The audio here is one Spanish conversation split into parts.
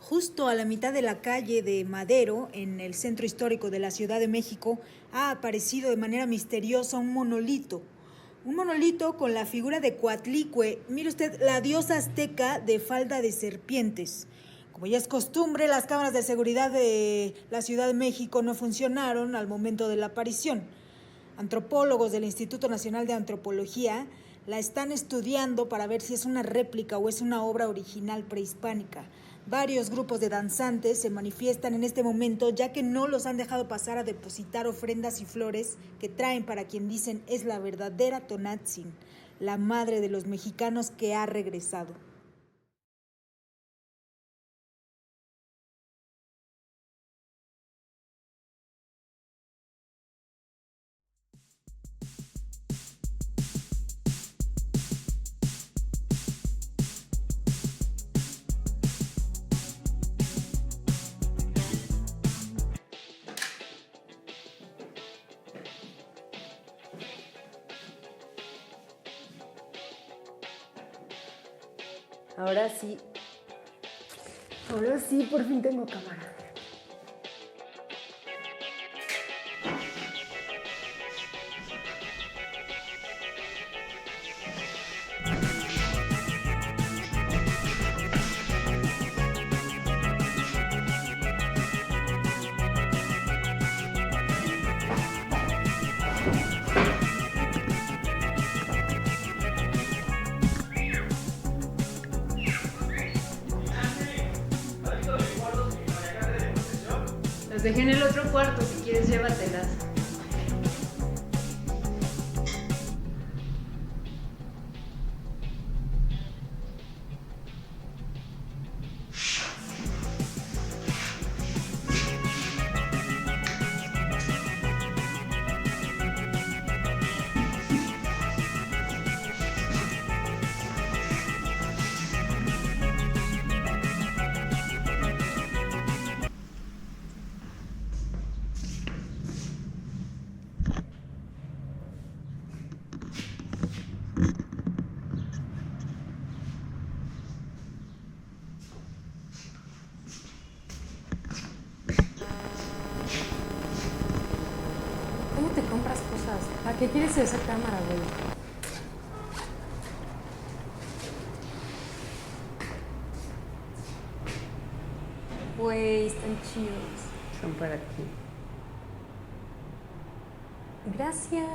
Justo a la mitad de la calle de Madero, en el centro histórico de la Ciudad de México, ha aparecido de manera misteriosa un monolito. Un monolito con la figura de Coatlicue, mire usted, la diosa azteca de falda de serpientes. Como ya es costumbre, las cámaras de seguridad de la Ciudad de México no funcionaron al momento de la aparición. Antropólogos del Instituto Nacional de Antropología la están estudiando para ver si es una réplica o es una obra original prehispánica. Varios grupos de danzantes se manifiestan en este momento, ya que no los han dejado pasar a depositar ofrendas y flores que traen para quien dicen es la verdadera Tonatzin, la madre de los mexicanos que ha regresado. Ahora sí, por fin tengo cámara. Las dejé en el otro cuarto, si quieres llévatelas. ¿Cómo te compras cosas? ¿Para qué quieres esa cámara, güey? Güey, están chidos. Son para ti. Gracias.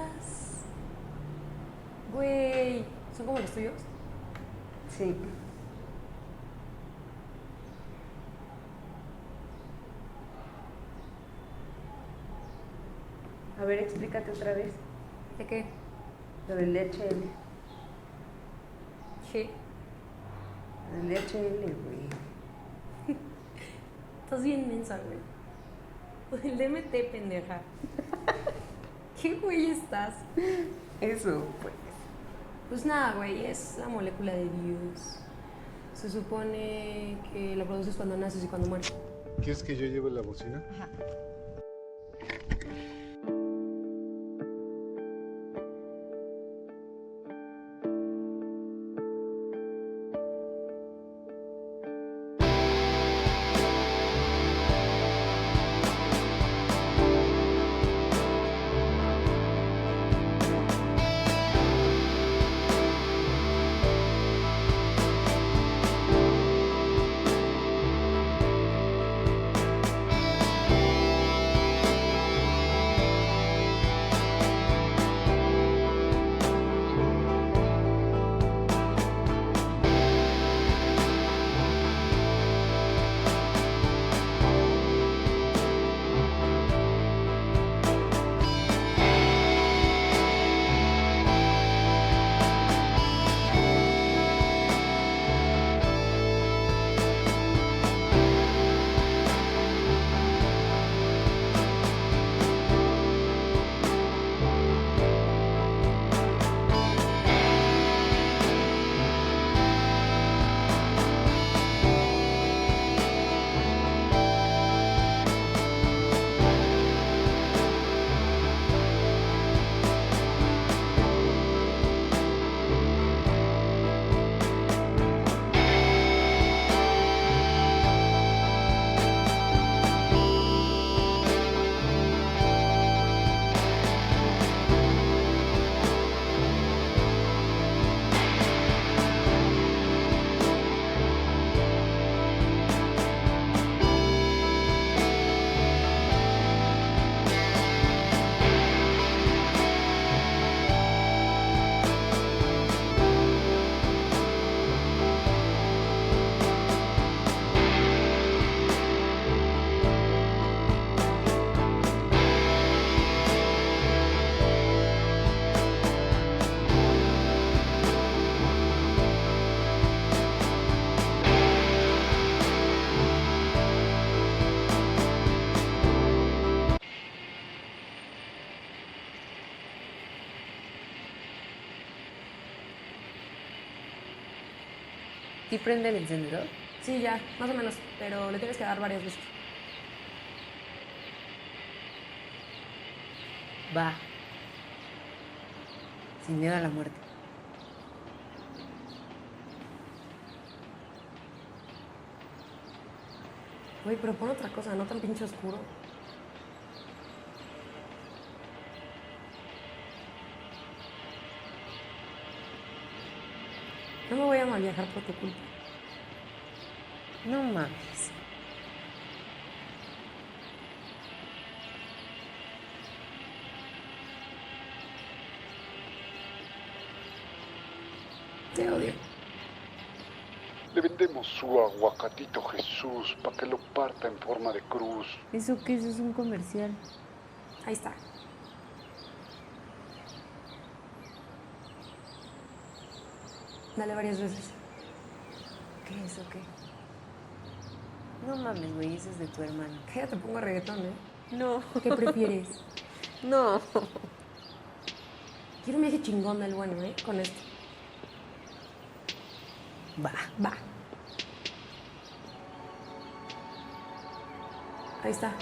Güey, ¿son como los tuyos? Sí. A ver, explícate otra vez. ¿De qué? Lo del DHL. ¿Qué? El DHL, güey. Estás bien mensa, güey. El DMT, pendeja. ¿Qué güey estás? Eso, pues. Pues nada, güey, es la molécula de Dios. Se supone que la produces cuando naces y cuando mueres. ¿Quieres que yo lleve la bocina? Ajá. ¿Sí prende el encendedor? Sí, ya, más o menos, pero le tienes que dar varias veces. Va. Sin miedo a la muerte. Güey, pero pon otra cosa, no tan pinche oscuro. No me voy a mal viajar por tu culpa. No mames. Te odio. Le vendemos su aguacatito Jesús para que lo parta en forma de cruz. ¿Eso qué es? Es un comercial. Ahí está. Dale varias veces. ¿Qué es o qué? No mames, güey, eso es de tu hermano. Que ya te pongo reggaetón, ¿eh? No. ¿Qué prefieres? No. Quiero un viaje chingón del bueno, ¿eh? Con esto. Va. Va. Ahí está.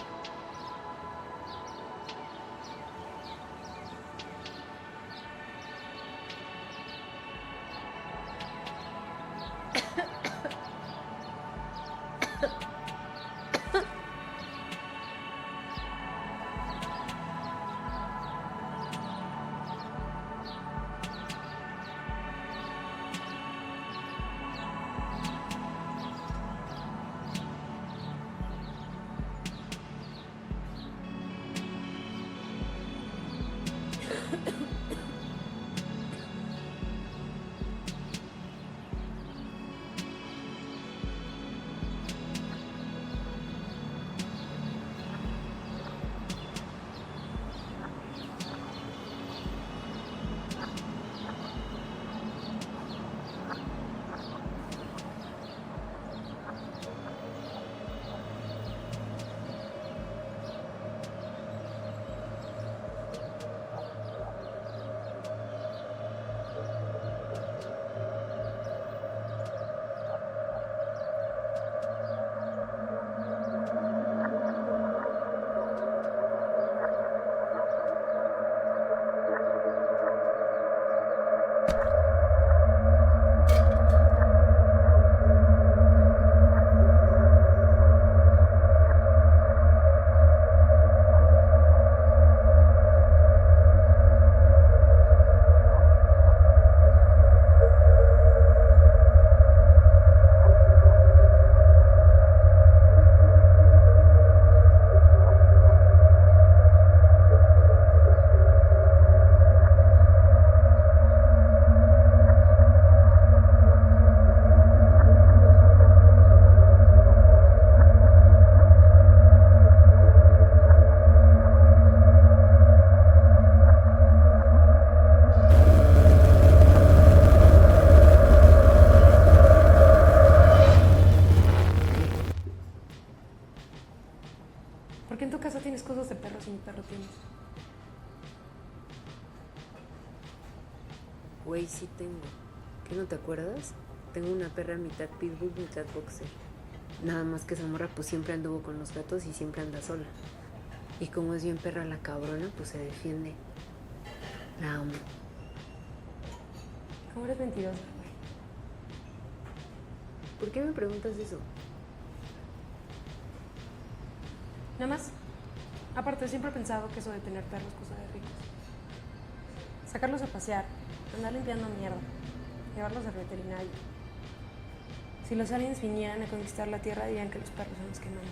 ¿Por qué en tu casa tienes cosas de perros y mi perro tienes? Güey, sí tengo. ¿Qué no te acuerdas? Tengo una perra mitad pitbull, mitad boxer. Nada más que esa morra pues siempre anduvo con los gatos y siempre anda sola. Y como es bien perra la cabrona, pues se defiende. La amo. ¿Cómo eres mentirosa, güey? ¿Por qué me preguntas eso? Nada más. Aparte, siempre he pensado que eso de tener perros es cosa de ricos. Sacarlos a pasear, andar limpiando mierda, llevarlos al veterinario. Si los aliens vinieran a conquistar la Tierra, dirían que los perros son los que mandan.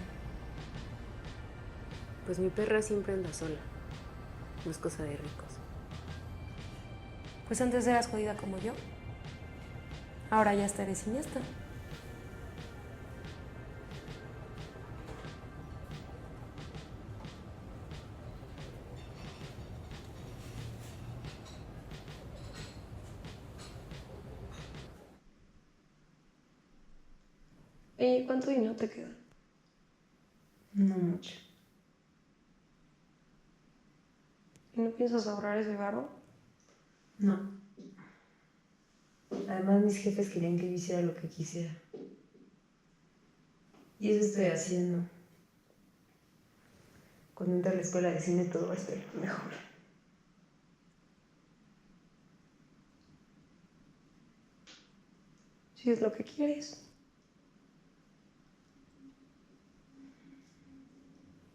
Pues mi perra siempre anda sola. No es cosa de ricos. Pues antes eras jodida como yo. Ahora ya estaré sin esta. ¿Y cuánto dinero te queda? No mucho. ¿Y no piensas ahorrar ese varo? No. Además, mis jefes querían que yo hiciera lo que quisiera. Y eso estoy haciendo. Cuando entre a la escuela de cine todo va a estar mejor. Si es lo que quieres.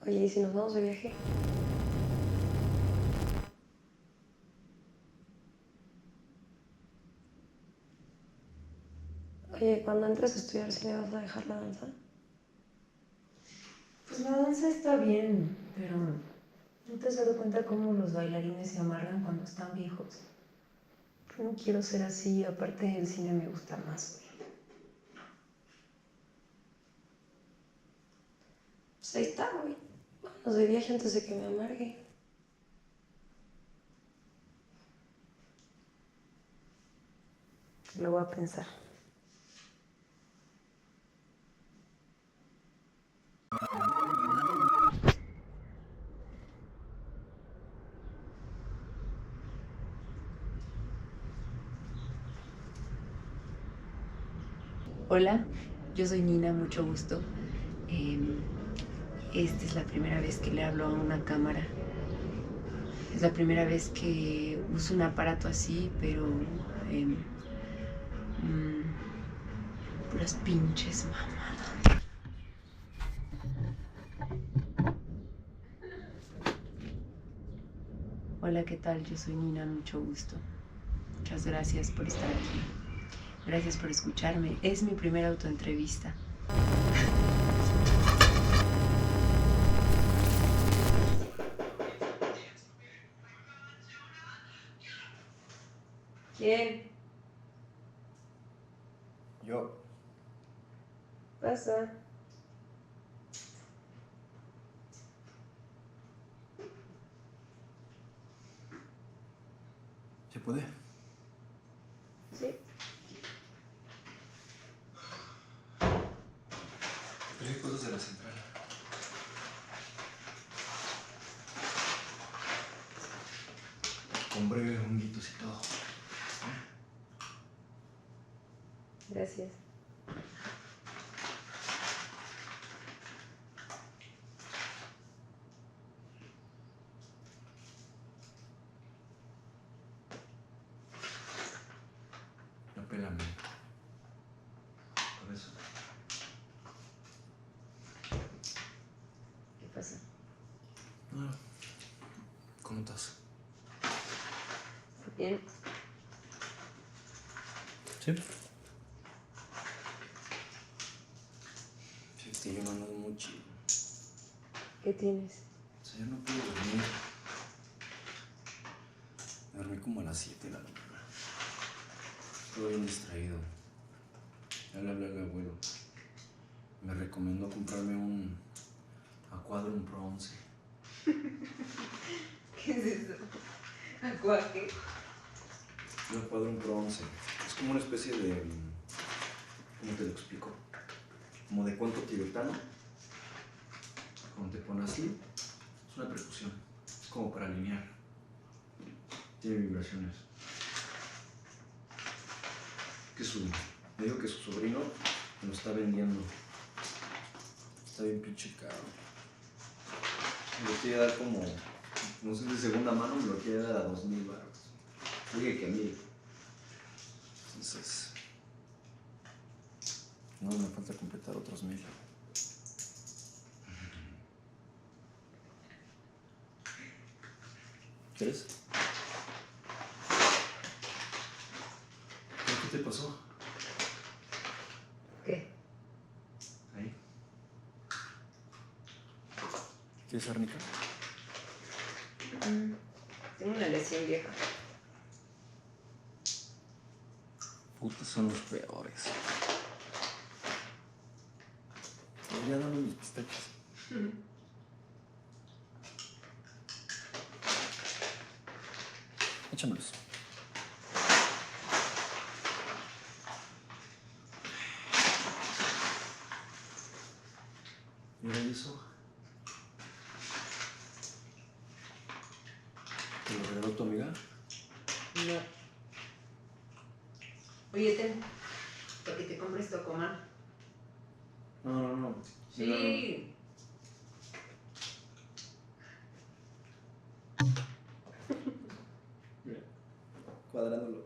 Oye, ¿y si nos vamos de viaje? Oye, cuando entres a estudiar cine, ¿vas a dejar la danza? Pues la danza está bien, pero ¿no te has dado cuenta cómo los bailarines se amargan cuando están viejos? Yo no quiero ser así, aparte el cine me gusta más, güey. Pues ahí está, güey. Vámonos de viaje antes de que me amargue. Lo voy a pensar. Hola, yo soy Nina, mucho gusto. Esta es la primera vez que le hablo a una cámara. Es la primera vez que uso un aparato así, pero puras pinches mamadas. Hola, ¿qué tal? Yo soy Nina, mucho gusto. Muchas gracias por estar aquí. Gracias por escucharme. Es mi primera autoentrevista. ¿Quién? Yo. Pasa. ¿Se puede? Sí. Traje cosas de la central. Compré honguitos y todo. Gracias. No pélame. Por eso. ¿Qué pasa? No. ¿Cómo estás? Bien. ¿Sí? Sí, yo me ando muy chido. ¿Qué tienes? O sea, yo no puedo dormir. Me dormí como a las 7 de la mañana. Estuve bien distraído. Ya le hablé al abuelo. Me recomendó comprarme un Aquadron Pro 11. ¿Qué es eso? ¿Aqua qué? Un Aquadron Pro 11. Es como una especie de... ¿Cómo te lo explico? Como de cuento tibetano. Cuando te pones así, es una percusión. Es como para alinear. Tiene vibraciones. Me dijo que su sobrino me lo está vendiendo. Está bien pinche caro. Me lo quiere dar como, no sé, de segunda mano, me lo quiere dar a 2,000 baros. Oye, que a mí. Entonces, no, me falta completar otros 1,000. ¿Quieres? ¿Qué te pasó? ¿Qué? Ahí. ¿Quieres árnica? Tengo una lesión vieja. Putos son los peores. Ya dame mis pistachos. Échamelos. Mira eso. ¿Te lo regaló tu amiga? No. no. Sí. Mira, cuadrándolo.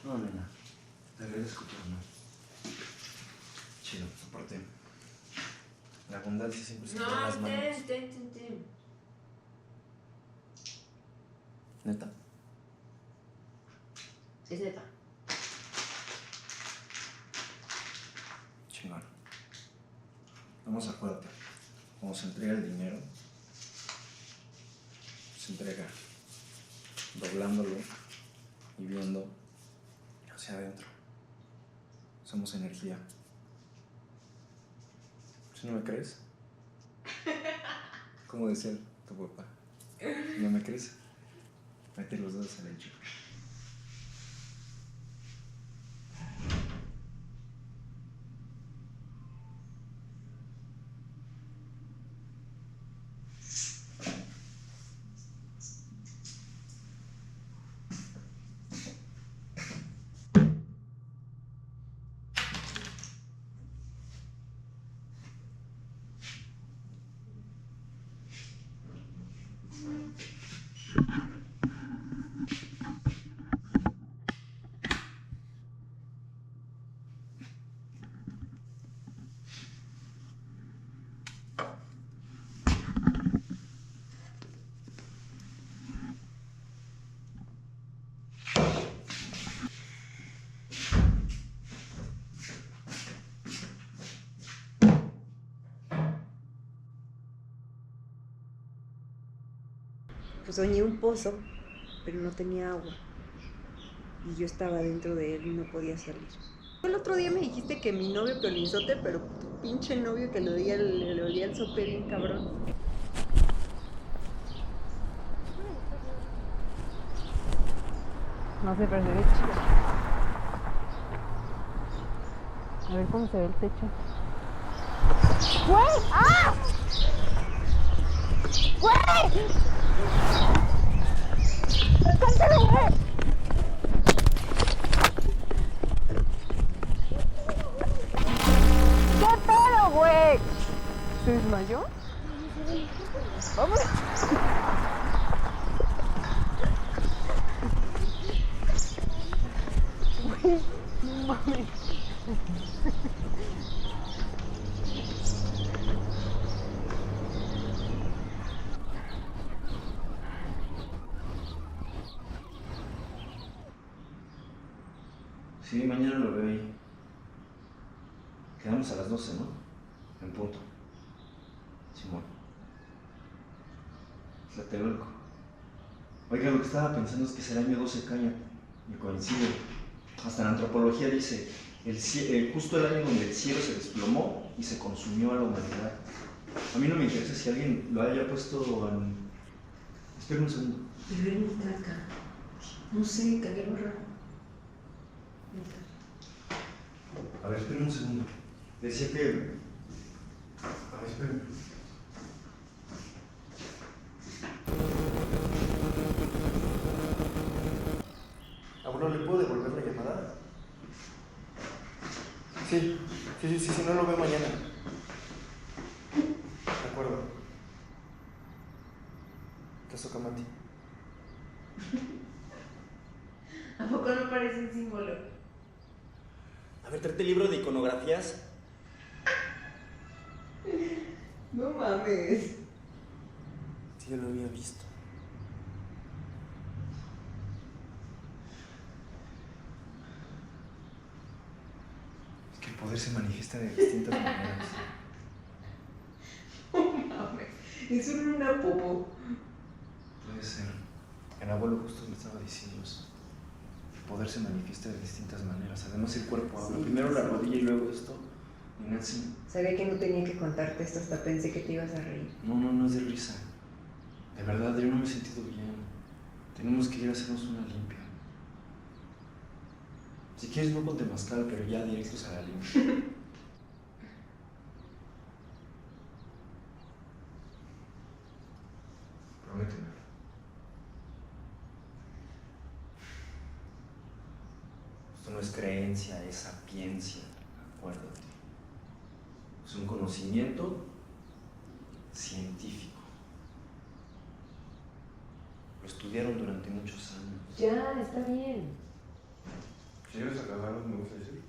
No, nena. Te agradezco, pero no. Chido, aparte. La abundancia siempre se ve en las No, manos. ten. ¿Neta? Es neta. Chingón. Vamos, acuérdate. Cuando se entrega el dinero, se entrega doblándolo y viendo hacia adentro. Somos energía. ¿Si no me crees? ¿Cómo decía tu papá? Si no me crees, mete los dedos en el chico. Pues soñé un pozo, pero no tenía agua. Y yo estaba dentro de él y no podía salir. El otro día me dijiste que mi novio Piolinzote, pero tu pinche novio que le olía el sope bien cabrón. No sé, pero se ve chido. A ver cómo se ve el techo. ¡Güey! ¡Ah! ¡Güey! ¡Cántale, güey! ¿Qué pedo, güey? ¿Se desmayó? Vamos. Güey, no mames. Sí, mañana lo veo ahí. Quedamos a las 12, ¿no? En punto. Simón. Tlatelolco. Oiga, lo que estaba pensando es que es el año 12 caña. Y coincide. Hasta en antropología dice, justo el año donde el cielo se desplomó y se consumió a la humanidad. A mí no me interesa si alguien lo haya puesto en... Espera un segundo. Pero era mi caca. No sé, cagué lo raro. A ver, espera un segundo. Decía que... A ver, espera. Abuelo, ¿le puedo devolver la llamada? Sí, no lo veo mañana. De acuerdo. Caso Camati. ¿A poco no parece un símbolo? A ver, tráete el libro de iconografías. No mames. Sí, yo lo había visto. Es que el poder se manifiesta de distintas maneras. No mames. Es una popó. Puede ser. El abuelo justo me estaba diciendo eso. El poder se manifiesta de distintas maneras. Además el cuerpo habla. Sí, Primero la sí. rodilla y luego esto. Y Nancy, Sabía que no tenía que contarte esto, hasta pensé que te ibas a reír. no es de risa. De verdad, yo no me he sentido bien. Tenemos que ir a hacernos una limpia. Si quieres no con temazcal, pero ya directos a la limpia. Prométeme. Esto no es creencia, es sapiencia. Acuérdate. Es un conocimiento científico. Lo estudiaron durante muchos años. Ya, está bien. ¿Quieres acabar lo que me vas a decir?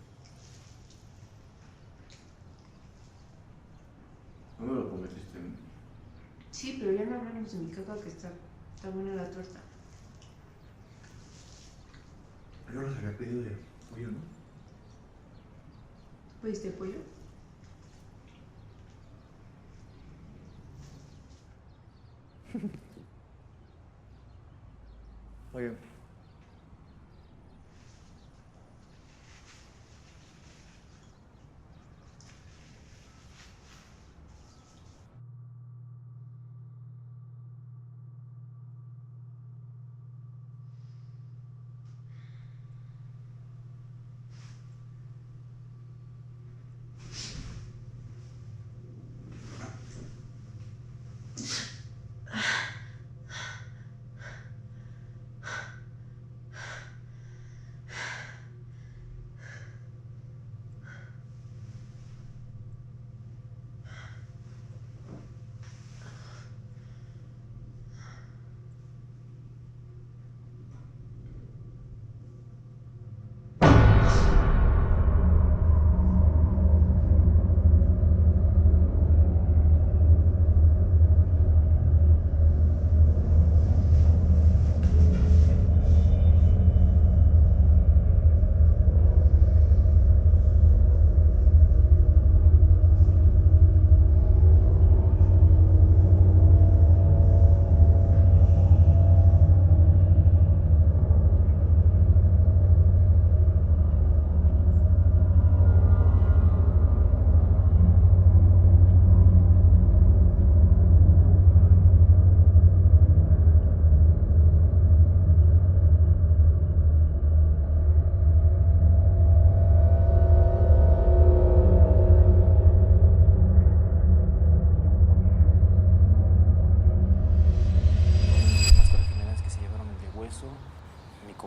No me lo prometiste. Sí, pero ya no hablamos de mi caca, que está buena la torta. Yo los había pedido de pollo, ¿no? ¿Pediste pollo? Oye.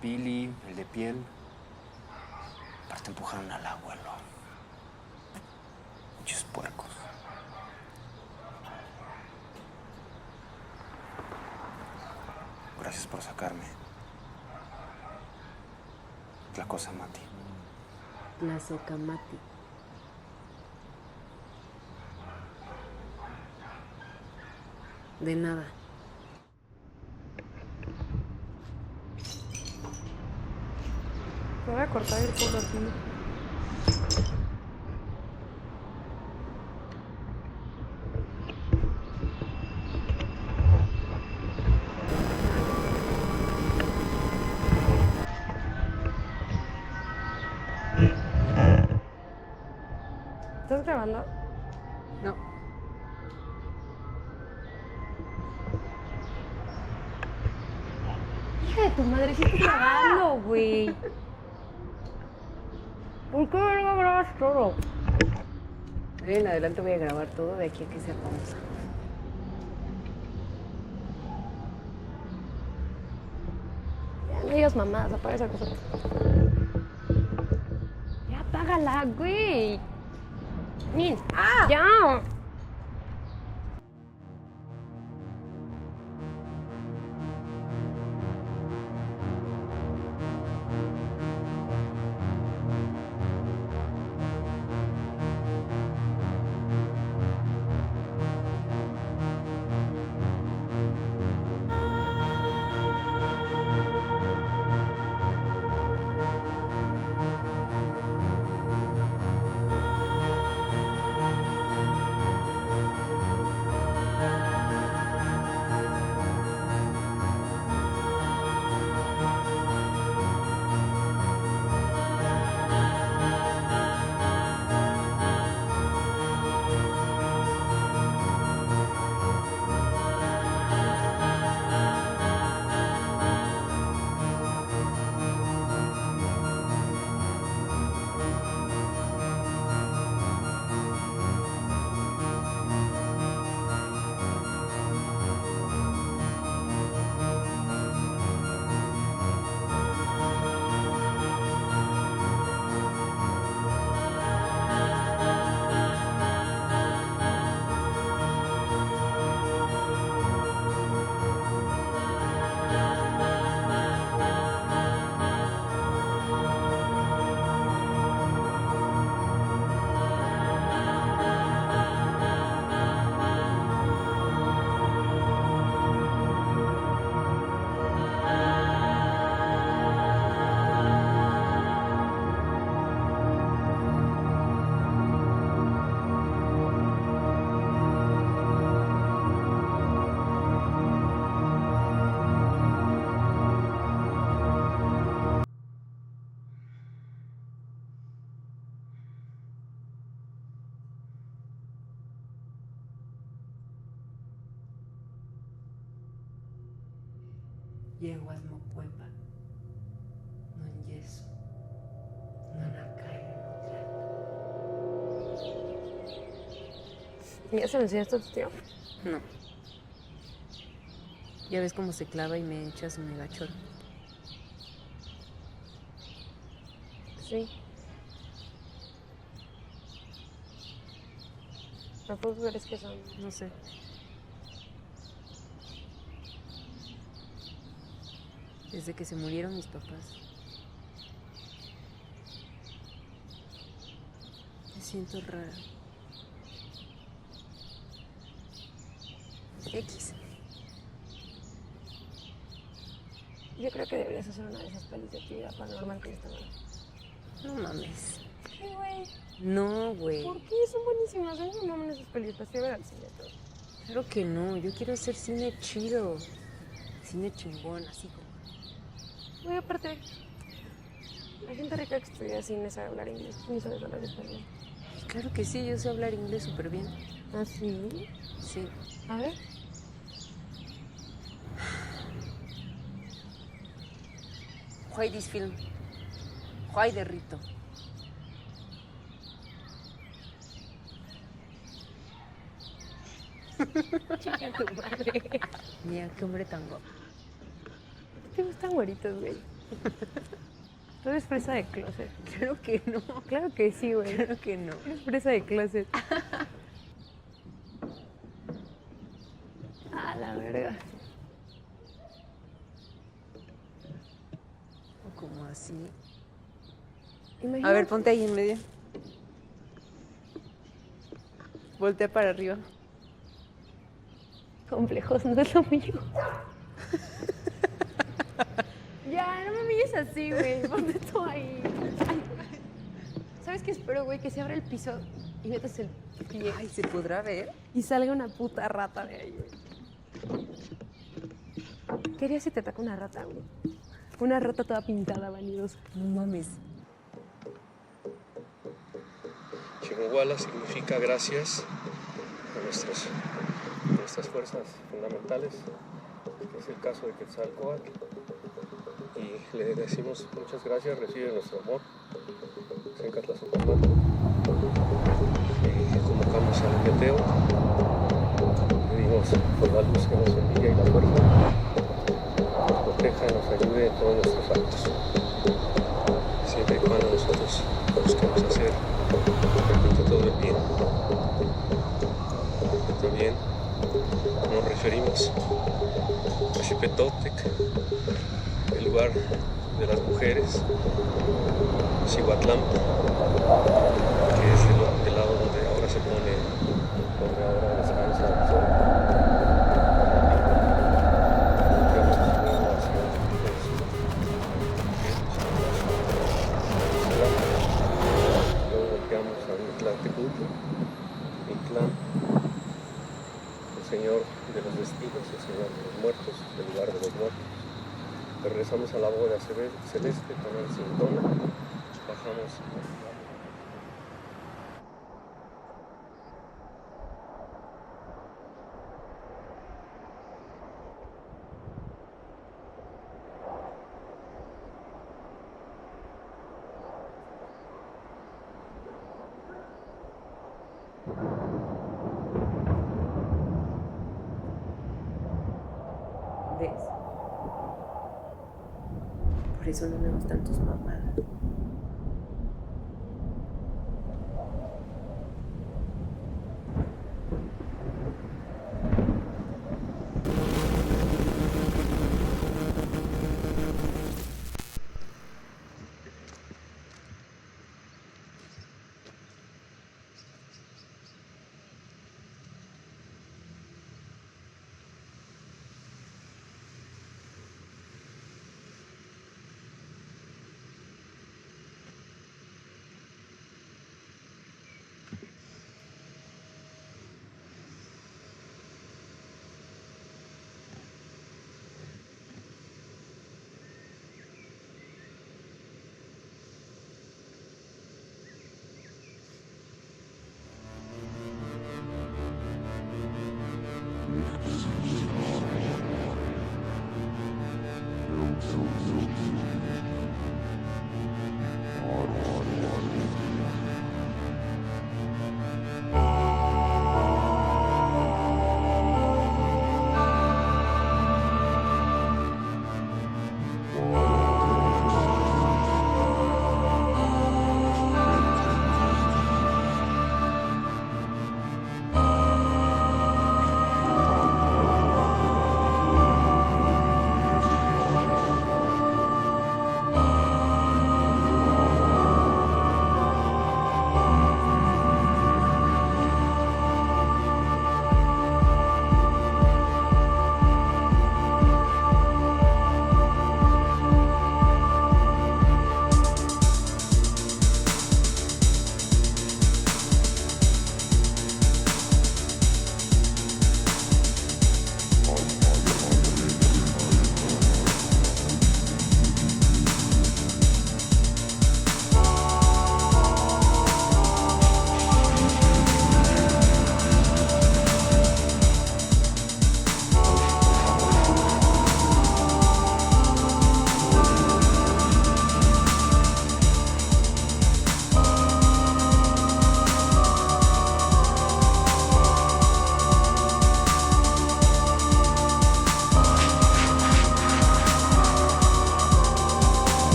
Pili, el de piel. Aparte empujaron al abuelo. Muchos puercos. Gracias por sacarme. Tlacosamati. Tlazocamati. De nada. Me voy a cortar el pelo aquí. ¿Estás grabando? No. Hija de tu madre, sí estás grabando, güey. ¿Por qué no grabas todo? De ahí en adelante voy a grabar todo de aquí a que sea famosa. Ya no digas mamadas, apaga esa cosa. Ya apágala, güey. Nin. ¡Ah! ¡Ya! yeguas mocuepa, non yeso, non acae, ¿Ya se lo enseñaste a tu tío? no. Ya ves cómo se clava y me echa su megachoro. Sí. ¿Pero tú crees que son? No sé. Desde que se murieron mis papás, me siento rara. X. Yo creo que deberías hacer una de esas pelis de actividad paranormal con esta mano. No mames. ¿Qué, güey? No, güey. ¿Por qué? Son buenísimas. A mí me maman esas pelis. Las fui a ver al cine todo. Claro que no. Yo quiero hacer cine chido. Cine chingón, así como. Güey, aparte, la gente rica que estudia cine sabe hablar inglés. Tú ni sabes hablar español. Claro que sí, yo sé hablar inglés súper bien. ¿Ah, sí? Sí. A ver. Why this film? Why de Rito? Chica tu madre. Mira, qué hombre tan guapo. ¿Te gustan güeritos, güey? Tú eres fresa de closet. Claro que no. Claro que sí, güey. Claro que no. Eres fresa de closet. A la verga. O como así. Imagínate. A ver, ponte ahí en medio. Voltea para arriba. Complejos, no es lo mío. Ya, no me mires así, güey. Ponte tú ahí. Ay. ¿Sabes qué espero, güey? Que se abra el piso y metas el pie. Ay, ¿se podrá ver? Y salga una puta rata de ahí, güey. ¿Qué harías si te ataca una rata, güey? Una rata toda pintada, vanidosa. No mames. Chimuhuala significa gracias a nuestras fuerzas fundamentales, que es el caso de Quetzalcóatl. Y le decimos muchas gracias, recibe nuestro amor. Convocamos al meteo, pedimos por la luz que nos envía y la fuerza, nos proteja y nos ayude en todos nuestros actos. Siempre y cuando nosotros busquemos hacer todo el bien. También nos referimos a Xipetotec, el lugar de las mujeres, Cihuatlán, que es del lado donde ahora se pone, donde ahora descansa el sol. Luego volteamos a Mictlantecutli, Mictlán, el señor de los destinos, el señor de los muertos, el lugar de los muertos. Regresamos a la bóveda celeste con el Sintona, bajamos. ¿Ves? Por eso no me gustan tus mamadas.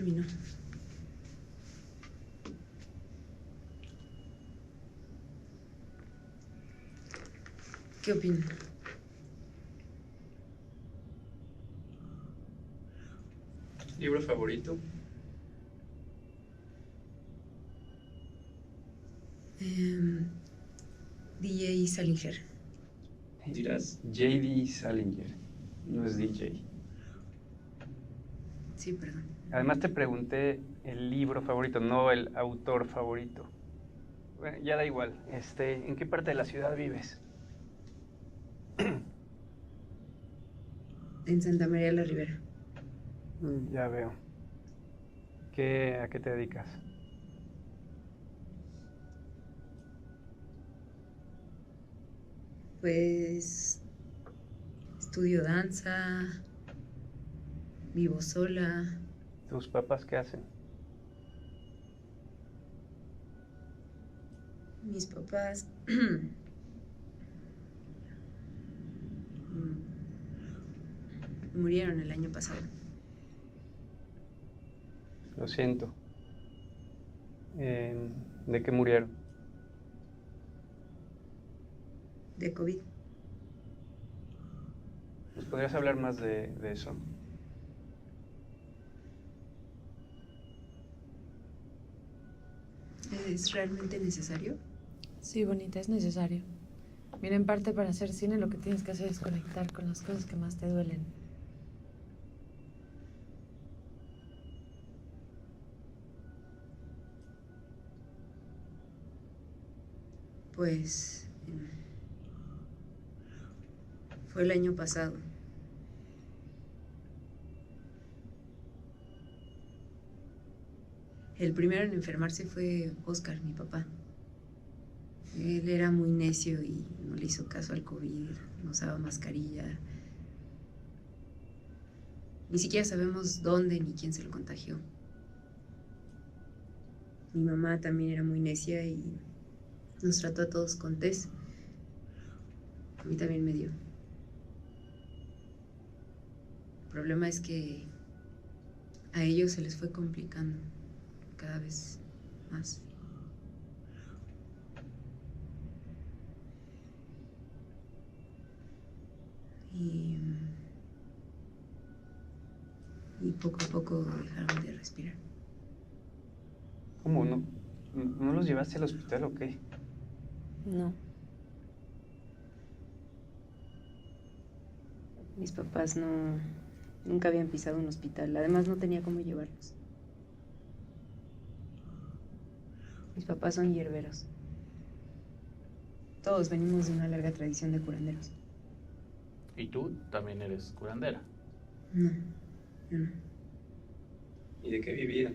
terminó. ¿Qué opinan? ¿Libro favorito? DJ Salinger. Dirás J.D. Salinger, no es DJ. Sí, perdón. Además te pregunté el libro favorito, no el autor favorito. Bueno, ya da igual. ¿En qué parte de la ciudad vives? En Santa María la Ribera. Ya veo. ¿A qué te dedicas? Pues estudio danza, vivo sola. ¿Tus papás qué hacen? Mis papás murieron el año pasado. Lo siento. ¿De qué murieron? De COVID. ¿Nos podrías hablar más de eso? ¿Es realmente necesario? Sí, bonita, es necesario. Mira, en parte para hacer cine lo que tienes que hacer es conectar con las cosas que más te duelen. Pues fue el año pasado. El primero en enfermarse fue Oscar, mi papá. Él era muy necio y no le hizo caso al COVID, no usaba mascarilla. Ni siquiera sabemos dónde ni quién se lo contagió. Mi mamá también era muy necia y nos trató a todos con test. A mí también me dio. El problema es que a ellos se les fue complicando cada vez más. Y poco a poco dejaron de respirar. ¿Cómo? ¿No los llevaste al hospital o qué? No. Mis papás nunca habían pisado un hospital. Además, no tenía cómo llevarlos. Mis papás son hierberos. Todos venimos de una larga tradición de curanderos. ¿Y tú también eres curandera? No, yo no. ¿Y de qué vivían?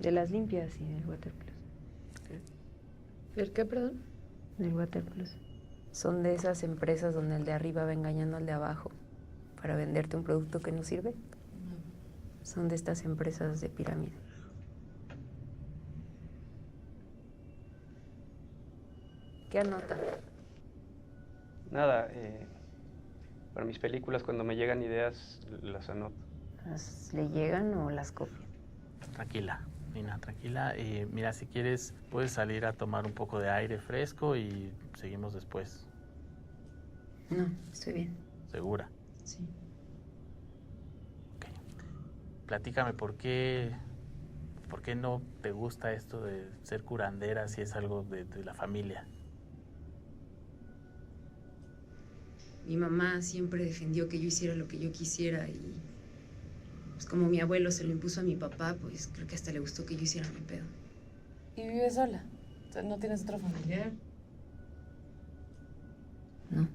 De las limpias y del Waterplus. ¿El qué, perdón? Del Waterplus. Son de esas empresas donde el de arriba va engañando al de abajo para venderte un producto que no sirve. Son de estas empresas de pirámide. ¿Qué anota? Nada, para mis películas cuando me llegan ideas las anoto. ¿Le llegan o las copia? Tranquila, Nina, tranquila. Mira, si quieres, puedes salir a tomar un poco de aire fresco y seguimos después. No, estoy bien. ¿Segura? Sí. Ok. Platícame, ¿por qué no te gusta esto de ser curandera si es algo de la familia? Mi mamá siempre defendió que yo hiciera lo que yo quisiera y pues como mi abuelo se lo impuso a mi papá, pues creo que hasta le gustó que yo hiciera mi pedo. ¿Y vives sola? O sea, ¿no tienes otro familiar? No.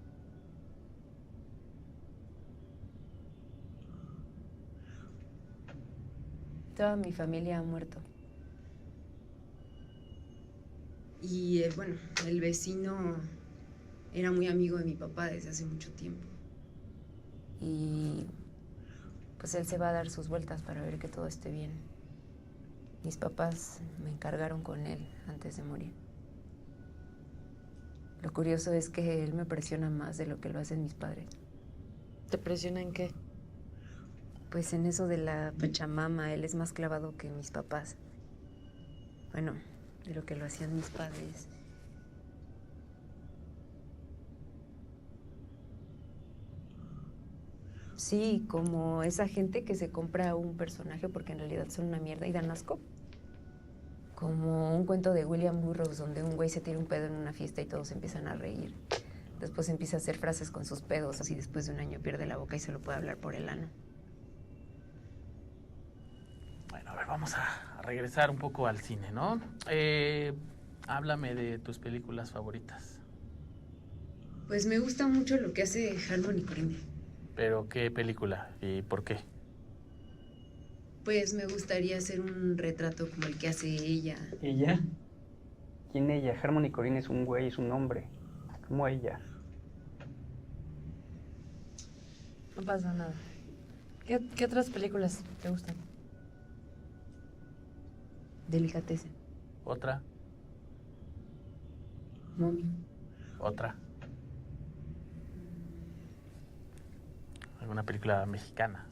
Toda mi familia ha muerto. Y bueno, el vecino era muy amigo de mi papá desde hace mucho tiempo. Y pues él se va a dar sus vueltas para ver que todo esté bien. Mis papás me encargaron con él antes de morir. Lo curioso es que él me presiona más de lo que lo hacen mis padres. ¿Te presiona en qué? Pues en eso de la Pachamama, él es más clavado que mis papás. Bueno, de lo que lo hacían mis padres. Sí, como esa gente que se compra un personaje porque en realidad son una mierda y dan asco. Como un cuento de William Burroughs donde un güey se tira un pedo en una fiesta y todos empiezan a reír. Después empieza a hacer frases con sus pedos, así después de un año pierde la boca y solo puede hablar por el ano. Bueno, a ver, vamos a regresar un poco al cine, ¿no? Háblame de tus películas favoritas. Pues me gusta mucho lo que hace Harmony Korine. ¿Pero qué película y por qué? Pues me gustaría hacer un retrato como el que hace ella. ¿Ella? ¿Quién ella? Harmony Korine es un güey, es un hombre. ¿Cómo ella? No pasa nada. ¿Qué otras películas te gustan? Delicatessen. ¿Otra? Mommy. ¿Otra? ¿Alguna película mexicana?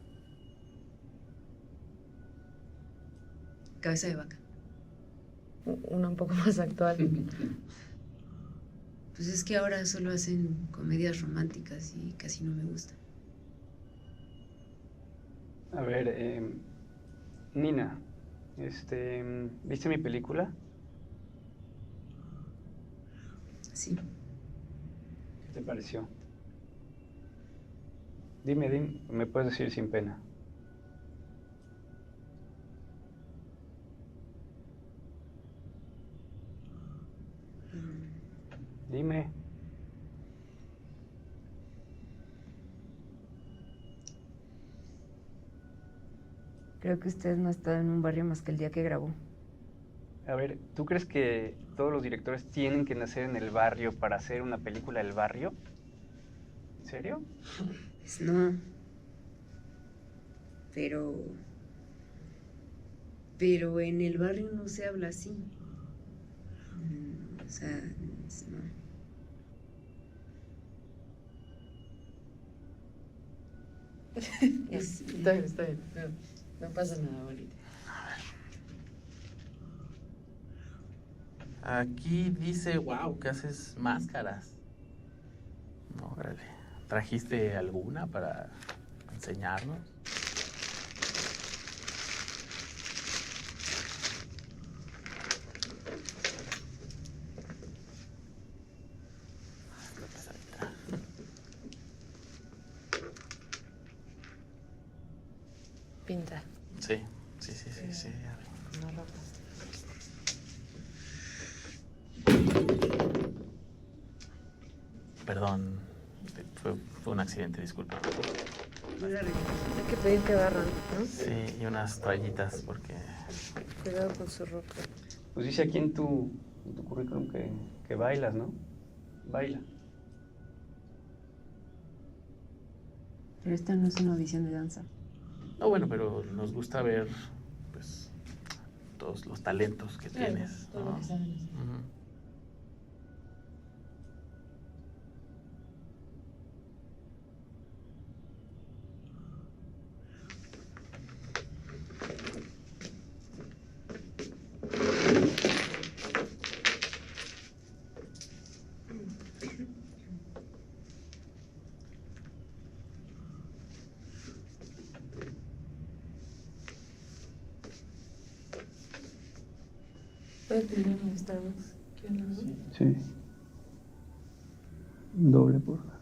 Cabeza de vaca. Una un poco más actual. Pues es que ahora solo hacen comedias románticas y casi no me gusta. A ver, Nina, ¿viste mi película? Sí. ¿Qué te pareció? Dime, me puedes decir sin pena. Dime. Creo que usted no ha estado en un barrio más que el día que grabó. A ver, ¿tú crees que todos los directores tienen que nacer en el barrio para hacer una película del barrio? ¿En serio? Pues no. Pero en el barrio no se habla así. O sea, no. Está bien. No pasa nada, bonita. Aquí dice, wow, que haces máscaras. No, órale. ¿Trajiste alguna para enseñarnos? Pinta. Sí. A ver. No ropa. Perdón, fue un accidente, disculpa. Hay que pedirte barra, ¿no? Sí, y unas toallitas porque... Cuidado con su ropa. Pues dice aquí en tu currículum que bailas, ¿no? Baila. Pero esta no es una audición de danza. No, bueno, pero nos gusta ver, pues, todos los talentos que tienes, todo ¿no? lo que sabes. Ujú. ¿Puedes pedir un Starbucks? ¿Quieres algo? Sí. Doble, por favor.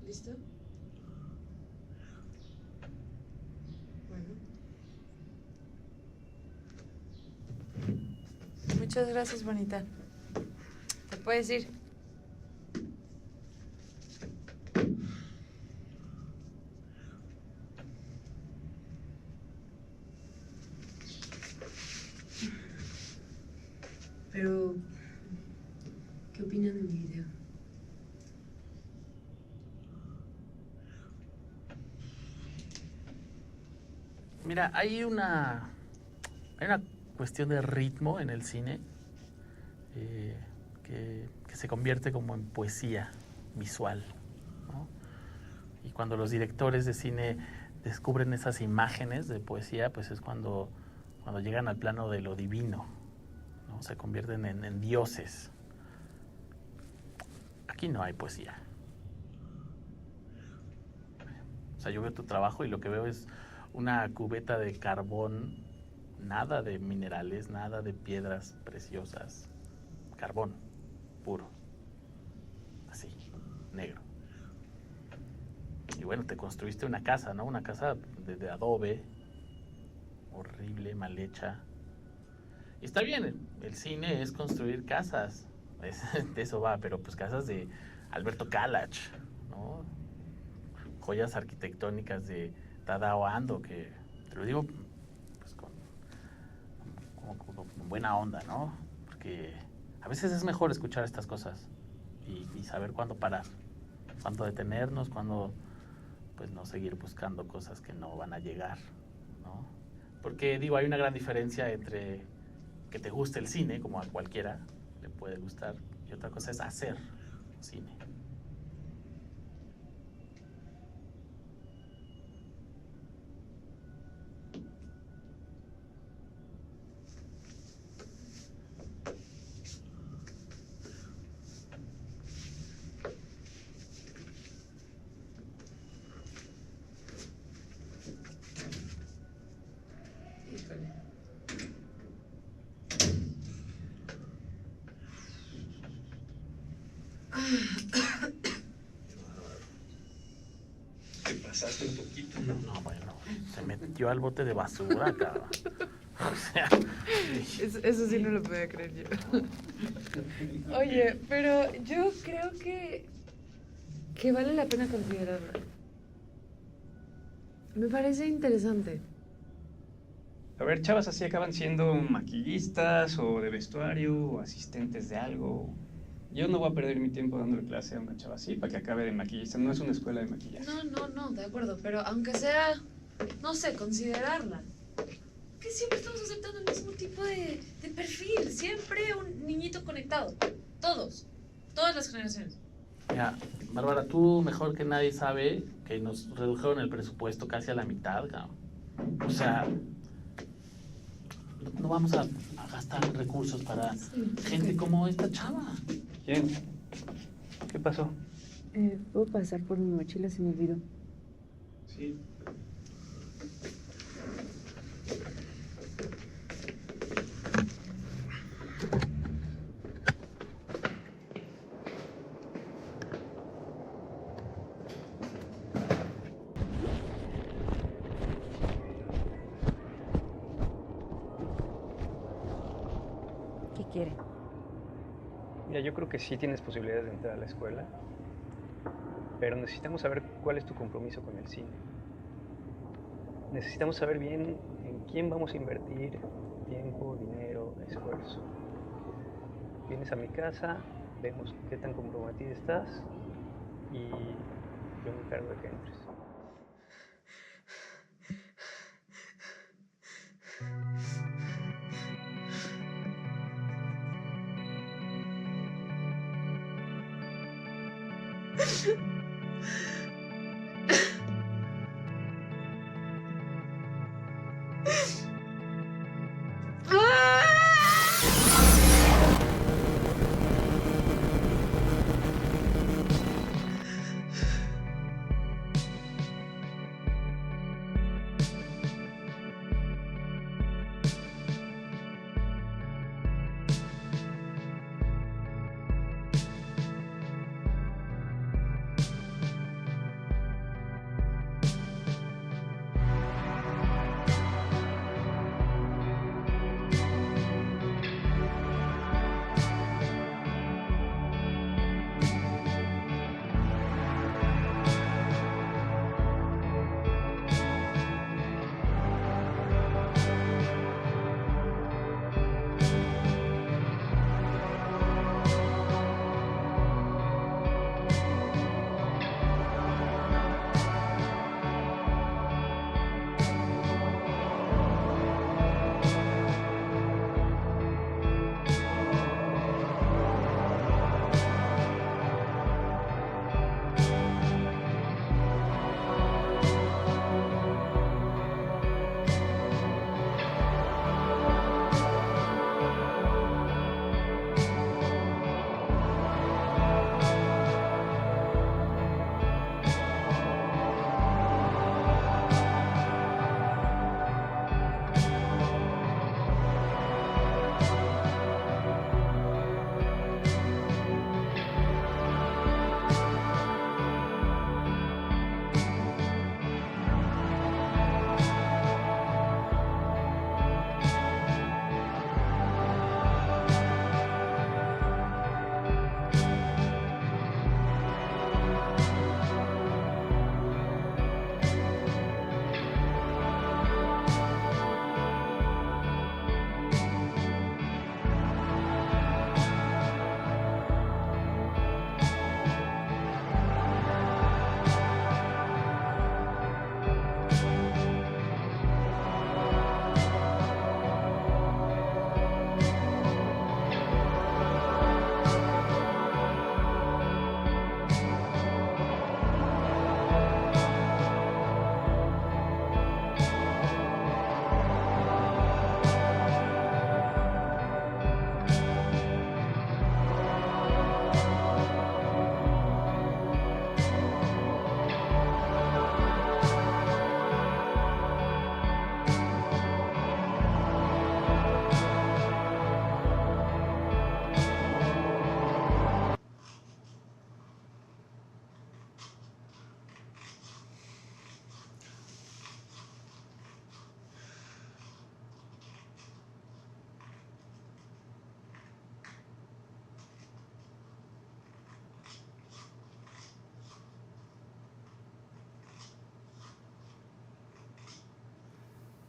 ¿Listo? Bueno. Muchas gracias, bonita. Te puedes ir. Pero, ¿qué opinan de mi video? Mira, hay una cuestión de ritmo en el cine que se convierte como en poesía visual, ¿no? Y cuando los directores de cine descubren esas imágenes de poesía, pues es cuando llegan al plano de lo divino, ¿no? Se convierten en dioses. Aquí no hay poesía. O sea, yo veo tu trabajo y lo que veo es una cubeta de carbón, nada de minerales, nada de piedras preciosas, carbón puro, así, negro. Y bueno, te construiste una casa, ¿no? Una casa de adobe, horrible, mal hecha. Y está bien, el cine es construir casas, de eso va, pero pues casas de Alberto Kalach, ¿no? Joyas arquitectónicas de Tadao Ando, que te lo digo pues con buena onda, ¿no? Porque a veces es mejor escuchar estas cosas y saber cuándo parar, cuándo detenernos, cuándo pues no seguir buscando cosas que no van a llegar, ¿no? Porque digo, hay una gran diferencia entre que te guste el cine, como a cualquiera le puede gustar, y otra cosa es hacer cine. Te pasaste un poquito. No, bueno, se metió al bote de basura, cabrón. O sea, Eso sí no lo podía creer yo. Oye, pero yo creo que vale la pena considerarlo. Me parece interesante. A ver, chavas así acaban siendo maquillistas o de vestuario o asistentes de algo. Yo no voy a perder mi tiempo dándole clase a una chava así para que acabe de maquillista. No es una escuela de maquillaje. No, de acuerdo, pero aunque sea, no sé, considerarla. Que siempre estamos aceptando el mismo tipo de perfil. Siempre un niñito conectado. Todos. Todas las generaciones. Mira, Bárbara, tú mejor que nadie sabe que nos redujeron el presupuesto casi a la mitad, cabrón. O sea, no vamos a gastar recursos para gente como esta chava. ¿Quién? ¿Qué pasó? ¿Puedo pasar por mi mochila? Se me olvidó. Sí. ¿Qué quiere? Mira, yo creo que sí tienes posibilidades de entrar a la escuela, pero necesitamos saber cuál es tu compromiso con el cine. Necesitamos saber bien en quién vamos a invertir tiempo, dinero, esfuerzo. Vienes a mi casa, vemos qué tan comprometida estás y yo me encargo de que entres.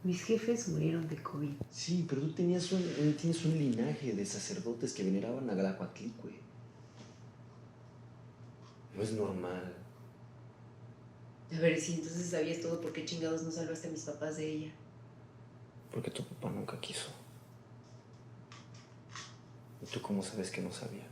Mis jefes murieron de COVID. Sí, pero tú tienes un linaje de sacerdotes que veneraban a Galacuatlicue. No es normal. A ver, si entonces sabías todo, ¿por qué chingados no salvaste a mis papás de ella? Porque tu papá nunca quiso. ¿Y tú cómo sabes que no sabía?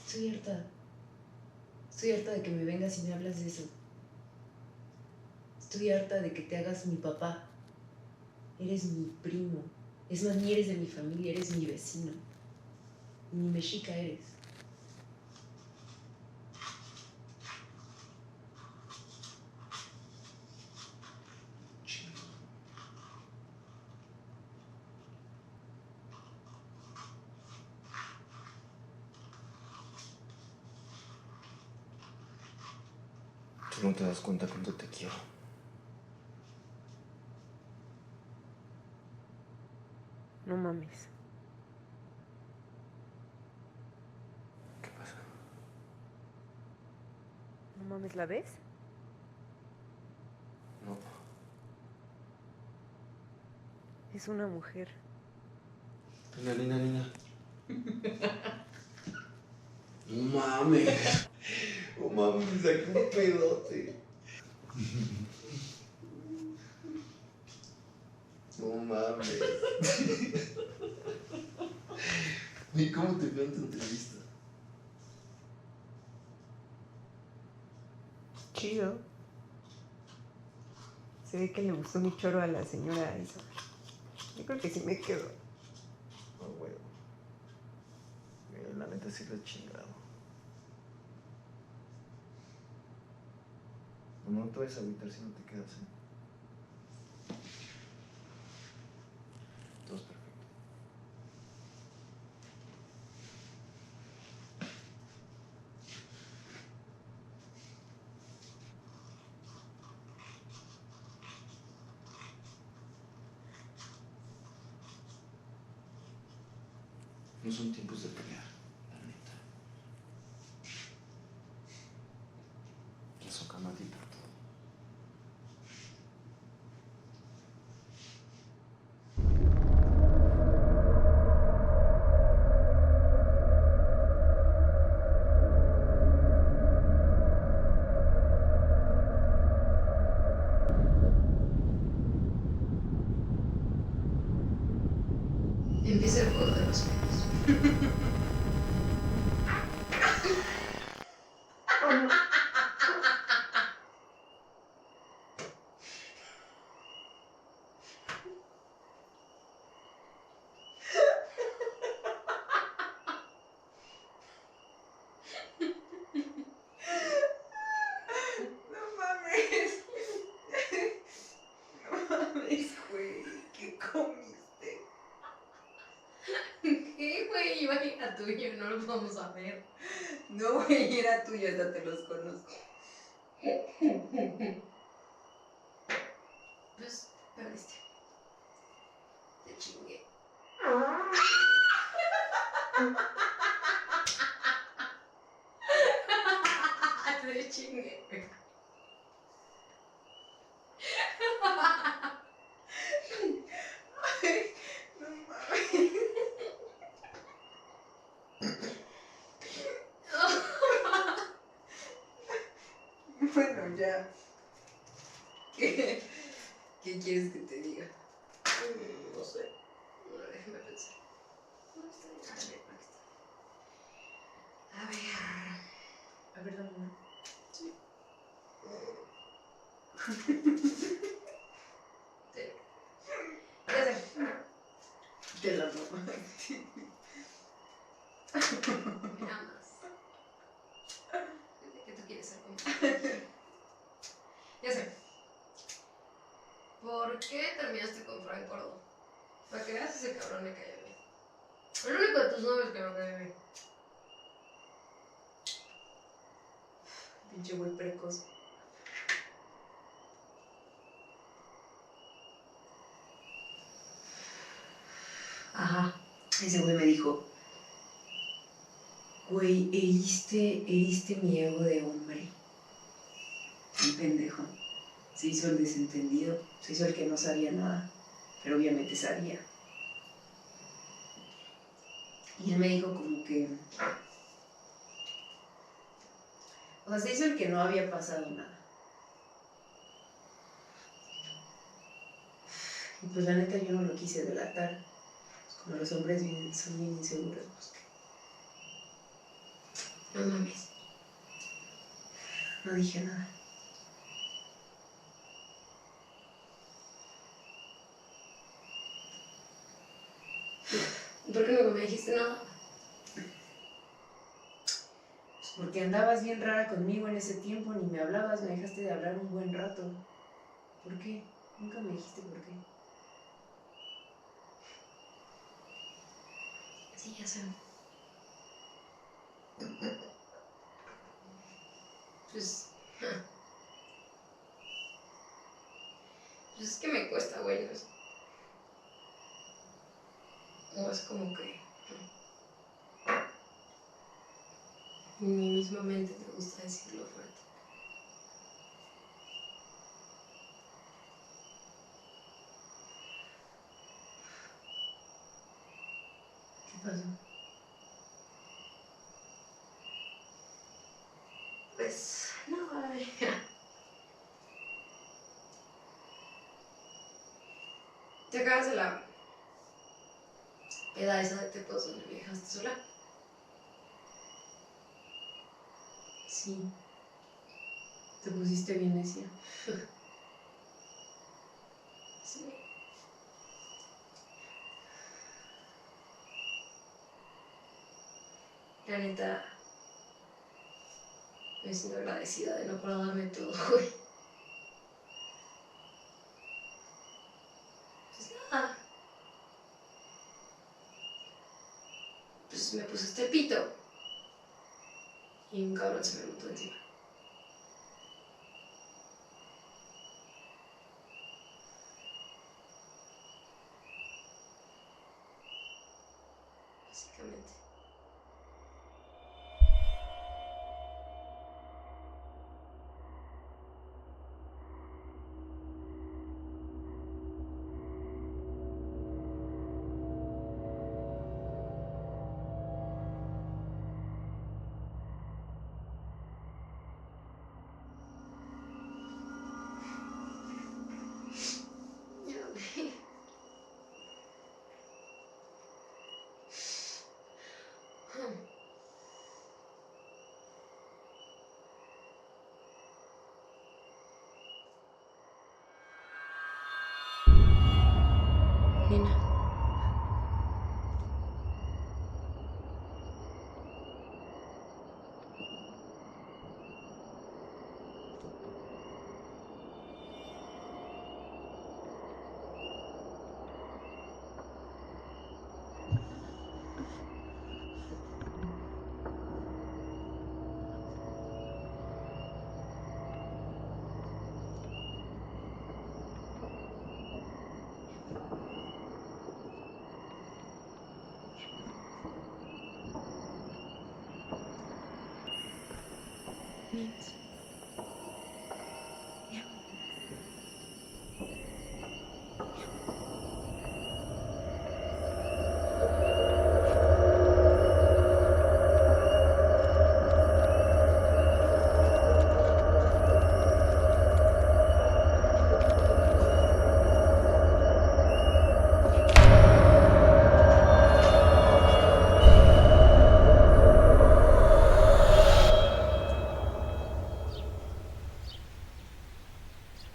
Estoy harta. Estoy harta de que me vengas y me hablas de eso. Estoy harta de que te hagas mi papá. Eres mi primo. Es más, ni eres de mi familia, eres mi vecino. Ni mexica eres. Tú no te das cuenta cuánto te quiero. No mames. ¿Qué pasa? No mames, ¿la ves? No. Es una mujer. Nina. No mames. No mames, me saqué un pedote. No mames. ¿Y cómo te fue en tu entrevista? Chido. Se ve que le gustó mi choro a la señora esa. Yo creo que sí me quedo. No, güey. La neta sí lo he chingado. No te vayas a agüitar si no te quedas, Todo es perfecto. No son tiempos de pelear, la neta. La socama a ti por todo. Empieza el juego de los perros. No mames. No mames, güey. ¿Qué comiste? ¿Qué, güey? Iba a ir a tuyo, no lo vamos a ver. No, güey, era tuyo, hasta te los conozco. Pues, perdiste. Te chingué. Te chingué. Ay, no mames. Bueno, ya. ¿Qué quieres que te diga? No sé. Déjame pensar. No está bien. A ver. A ver, dame una. Sí. Ya sé. Te la mamaste. Me amas. ¿Qué tú quieres ser conmigo? Ya sé. ¿Por qué terminaste con Frank Córdoba? Para que veas, ese cabrón me cayó bien. El único de tus novios que me cae bien. Pinche güey precoz. Ajá, ese güey me dijo, güey, heriste mi ego de hombre. Un pendejo. Se hizo el desentendido, se hizo el que no sabía nada, pero obviamente sabía. Y él me dijo como que... O sea, se hizo el que no había pasado nada. Y pues la neta yo no lo quise delatar. Pues como los hombres son bien inseguros, pues que... No mames. No dije nada. ¿Por qué nunca me dijiste nada? Pues porque andabas bien rara conmigo en ese tiempo, ni me hablabas, me dejaste de hablar un buen rato. ¿Por qué? Nunca me dijiste por qué. Sí, ya sé. Pues... Pues es que me cuesta, güey. No es como que... En mi misma mente me gusta decirlo fuerte. ¿Qué pasó? Pues... No, a ver... ¿Te acabas de la peda esa de Tepos donde me dejaste sola? Sí. Te pusiste bien necia. Sí. La neta, me siento agradecida de no guardarme todo, güey. Pues nada. Pues me puse este pito. Y un cabrón se me montó encima. Básicamente. Nina.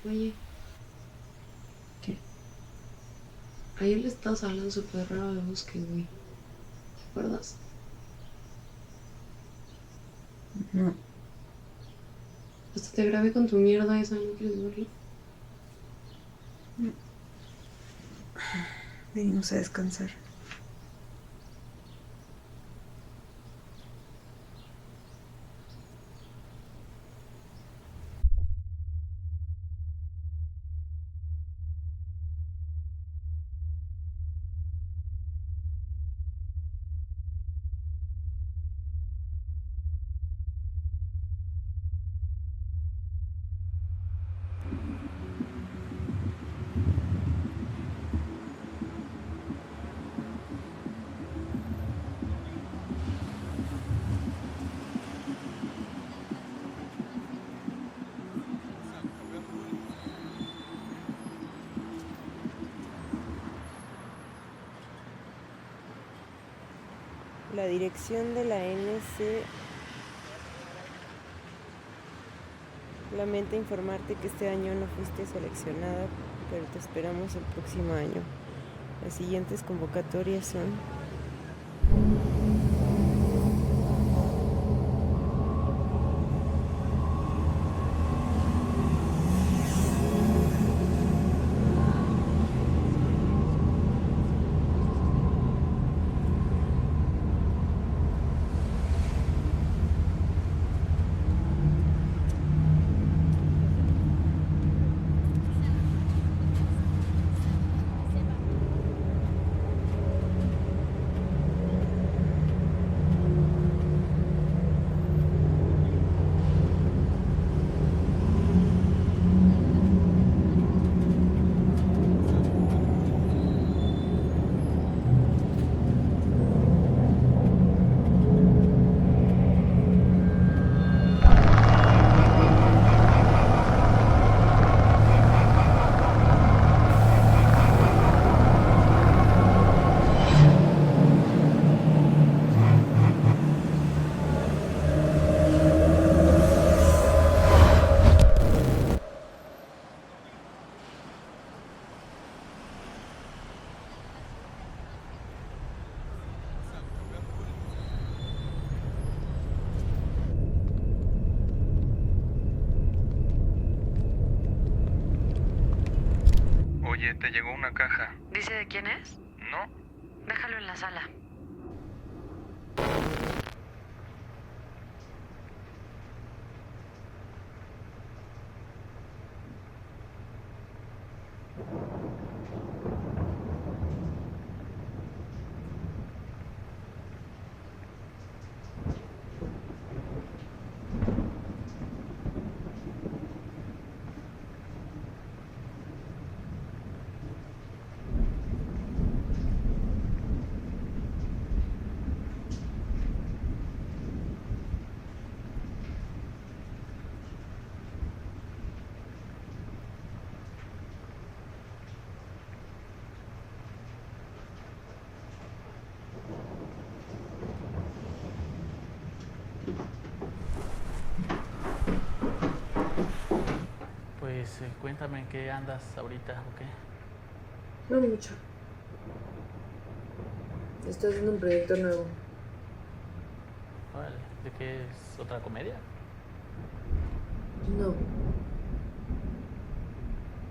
Oye. ¿Qué? Ayer le estabas hablando súper raro de bosque, güey. ¿Te acuerdas? No. Hasta te grabé con tu mierda esa, ¿no quieres verlo? No. Venimos a descansar. La dirección de la NC lamenta informarte que este año no fuiste seleccionada, pero te esperamos el próximo año. Las siguientes convocatorias son... Oye, te llegó una caja. ¿Dice de quién es? ¿No? Déjalo en la sala. Pues cuéntame en qué andas ahorita, ¿o qué? No mucho. Estoy haciendo un proyecto nuevo. Órale, ¿de qué es? ¿Otra comedia? No.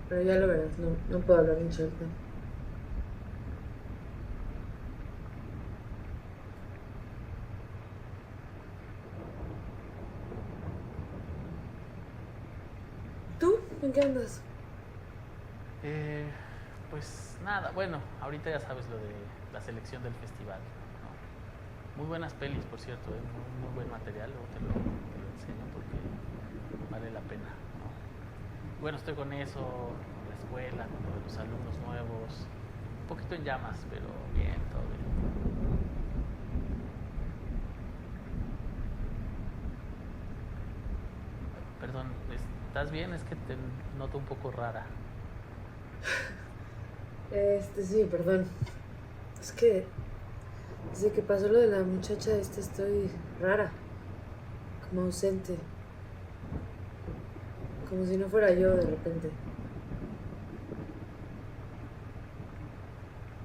Pero ya lo verás, no puedo hablar mucho ahorita. ¿Tú? ¿En qué andas? Pues nada, bueno, ahorita ya sabes lo de la selección del festival, ¿no? Muy buenas pelis, por cierto, muy buen material, luego te lo enseño porque vale la pena, ¿no? Bueno, estoy con eso, con la escuela, con lo de los alumnos nuevos, un poquito en llamas, pero bien, todo bien. Perdón, ¿estás bien? Es que te noto un poco rara. Sí, perdón. Es que desde que pasó lo de la muchacha estoy rara. Como ausente. Como si no fuera yo de repente.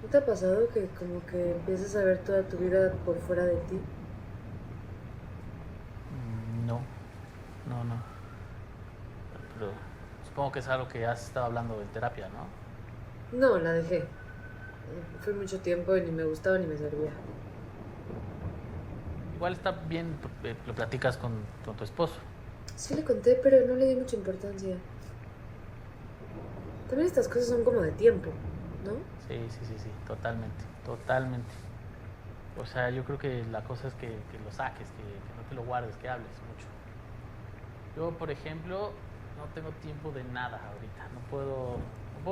¿No te ha pasado que como que empiezas a ver toda tu vida por fuera de ti? No. Pero supongo que es algo que has estado hablando en terapia, ¿no? No, la dejé. Fue mucho tiempo y ni me gustaba ni me servía. Igual está bien, lo platicas con tu esposo. Sí le conté, pero no le di mucha importancia. También estas cosas son como de tiempo, ¿no? Sí, totalmente. O sea, yo creo que la cosa es que lo saques, que no te lo guardes, que hables mucho. Yo, por ejemplo, no tengo tiempo de nada ahorita. No puedo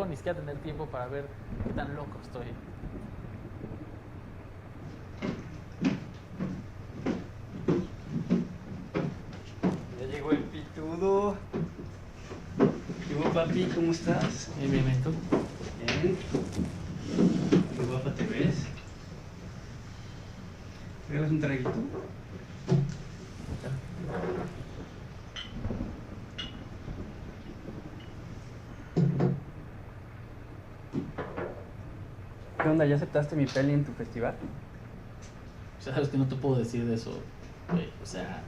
ni siquiera tener tiempo para ver qué tan loco estoy. Ya llegó el pitudo. ¿Qué hubo, papi? ¿Cómo estás? Bien, ¿tú? Bien. Qué guapa te ves. ¿Regalas un traguito? ¿Qué onda? ¿Ya aceptaste mi peli en tu festival? O sea, sabes que no te puedo decir de eso, güey. O sea,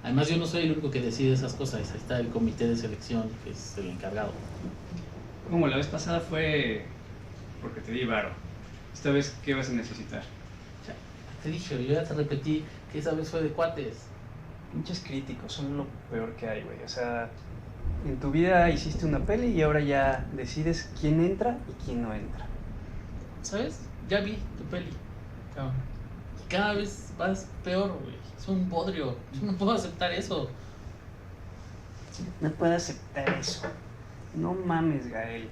además yo no soy el único que decide esas cosas. Ahí está el comité de selección, que es el encargado. Como la vez pasada fue porque te di varo. Esta vez, ¿qué vas a necesitar? Ya, te dije, yo ya te repetí que esa vez fue de cuates. Pinches críticos son lo peor que hay, güey. O sea, en tu vida hiciste una peli y ahora ya decides quién entra y quién no entra. ¿Sabes? Ya vi tu peli, cabrón. Y cada vez vas peor, güey. Es un bodrio. Yo no puedo aceptar eso. No puedo aceptar eso. No mames, Gael.